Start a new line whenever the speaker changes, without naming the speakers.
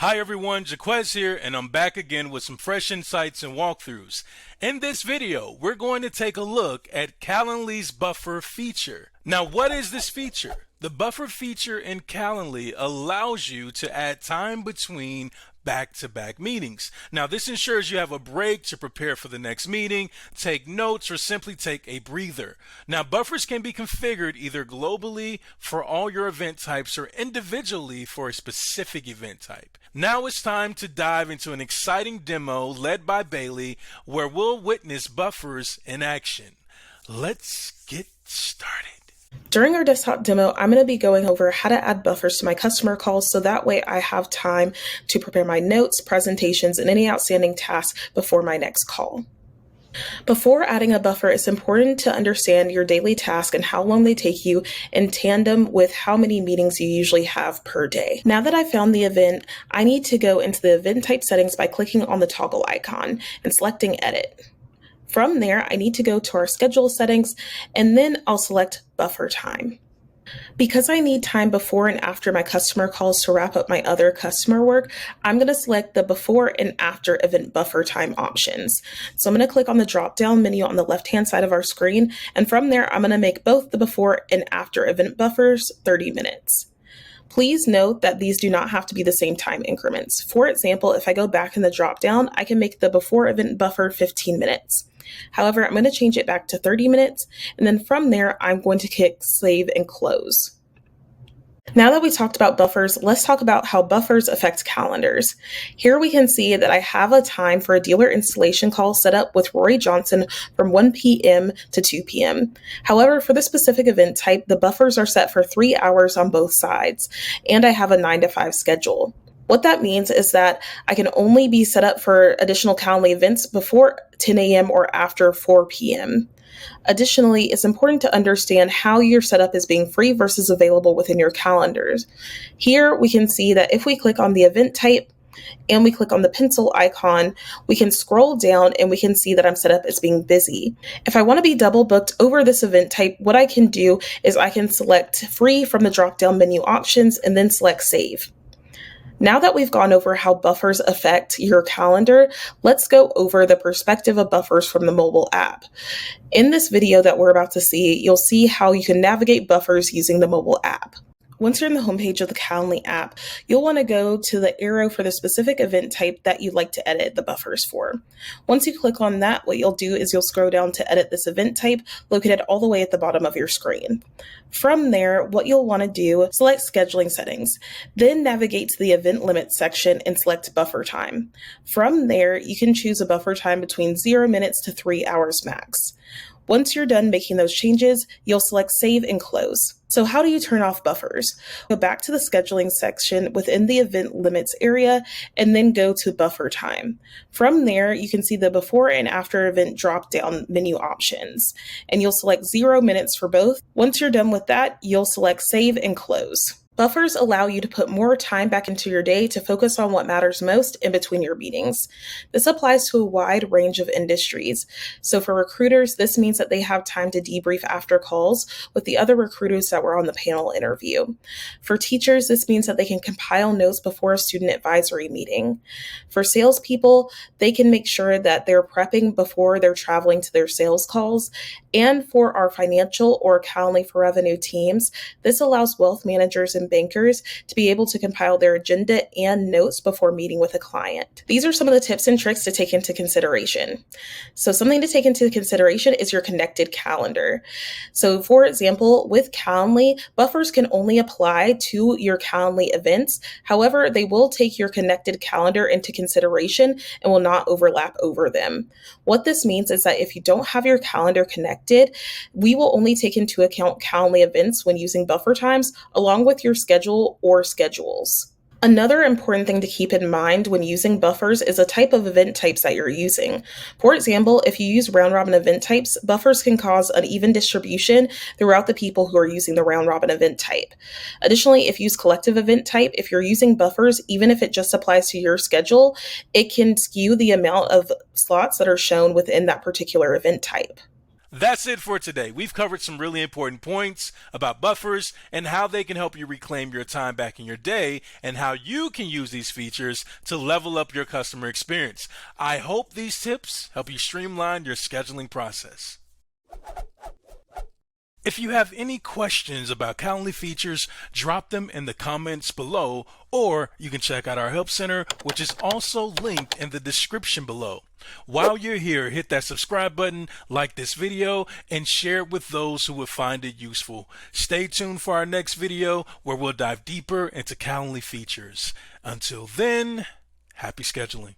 Hi everyone, Jaquez here, and I'm back again with some fresh insights and walkthroughs. In this video, we're going to take a look at Calendly's buffer feature. Now, what is this feature? The buffer feature in Calendly allows you to add time between back-to-back meetings. Now, this ensures you have a break to prepare for the next meeting, take notes, or simply take a breather. Now, buffers can be configured either globally for all your event types or individually for a specific event type. Now it's time to dive into an exciting demo led by Bailey where we'll witness buffers in action. Let's get started.
During our desktop demo, I'm going to be going over how to add buffers to my customer calls so that way I have time to prepare my notes, presentations, and any outstanding tasks before my next call. Before adding a buffer, it's important to understand your daily task and how long they take you in tandem with how many meetings you usually have per day. Now that I've found the event, I need to go into the event type settings by clicking on the toggle icon and selecting Edit. From there, I need to go to our schedule settings and then I'll select buffer time. Because I need time before and after my customer calls to wrap up my other customer work, I'm going to select the before and after event buffer time options. So I'm going to click on the drop-down menu on the left-hand side of our screen, and from there, I'm going to make both the before and after event buffers 30 minutes. Please note that these do not have to be the same time increments. For example, if I go back in the drop-down, I can make the before event buffer 15 minutes. However, I'm going to change it back to 30 minutes, and then from there, I'm going to click Save and Close. Now that we talked about buffers, let's talk about how buffers affect calendars. Here we can see that I have a time for a dealer installation call set up with Roy Johnson from 1 p.m. to 2 p.m. However, for this specific event type, the buffers are set for 3 hours on both sides, and I have a 9 to 5 schedule. What that means is that I can only be set up for additional Calendly events before 10 a.m. or after 4 p.m. Additionally, it's important to understand how your setup is being free versus available within your calendars. Here we can see that if we click on the event type and we click on the pencil icon, we can scroll down and we can see that I'm set up as being busy. If I want to be double booked over this event type, what I can do is I can select free from the drop-down menu options and then select save. Now that we've gone over how buffers affect your calendar, let's go over the perspective of buffers from the mobile app. In this video that we're about to see, you'll see how you can navigate buffers using the mobile app. Once you're in the homepage of the Calendly app, you'll want to go to the arrow for the specific event type that you'd like to edit the buffers for. Once you click on that, what you'll do is you'll scroll down to edit this event type located all the way at the bottom of your screen. From there, what you'll want to do, select scheduling settings, then navigate to the event limits section and select buffer time. From there, you can choose a buffer time between 0 minutes to 3 hours max. Once you're done making those changes, you'll select Save and Close. So how do you turn off buffers? Go back to the scheduling section within the event limits area and then go to buffer time. From there, you can see the before and after event drop-down menu options, and you'll select 0 minutes for both. Once you're done with that, you'll select Save and Close. Buffers allow you to put more time back into your day to focus on what matters most in between your meetings. This applies to a wide range of industries. So for recruiters, this means that they have time to debrief after calls with the other recruiters that were on the panel interview. For teachers, this means that they can compile notes before a student advisory meeting. For salespeople, they can make sure that they're prepping before they're traveling to their sales calls. And for our financial or Calendly for Revenue teams, this allows wealth managers and bankers to be able to compile their agenda and notes before meeting with a client. These are some of the tips and tricks to take into consideration. So something to take into consideration is your connected calendar. So for example, with Calendly, buffers can only apply to your Calendly events. However, they will take your connected calendar into consideration and will not overlap over them. What this means is that if you don't have your calendar connected, we will only take into account Calendly events when using buffer times along with your schedule or schedules. Another important thing to keep in mind when using buffers is a type of event types that you're using. For example, if you use round robin event types, buffers can cause uneven distribution throughout the people who are using the round robin event type. Additionally, if you use collective event type, if you're using buffers, even if it just applies to your schedule, it can skew the amount of slots that are shown within that particular event type.
That's it for today. We've covered some really important points about buffers and how they can help you reclaim your time back in your day and how you can use these features to level up your customer experience. I hope these tips help you streamline your scheduling process. If you have any questions about Calendly features, drop them in the comments below, or you can check out our Help Center, which is also linked in the description below. While you're here, hit that subscribe button, like this video, and share it with those who would find it useful. Stay tuned for our next video where we'll dive deeper into Calendly features. Until then, happy scheduling.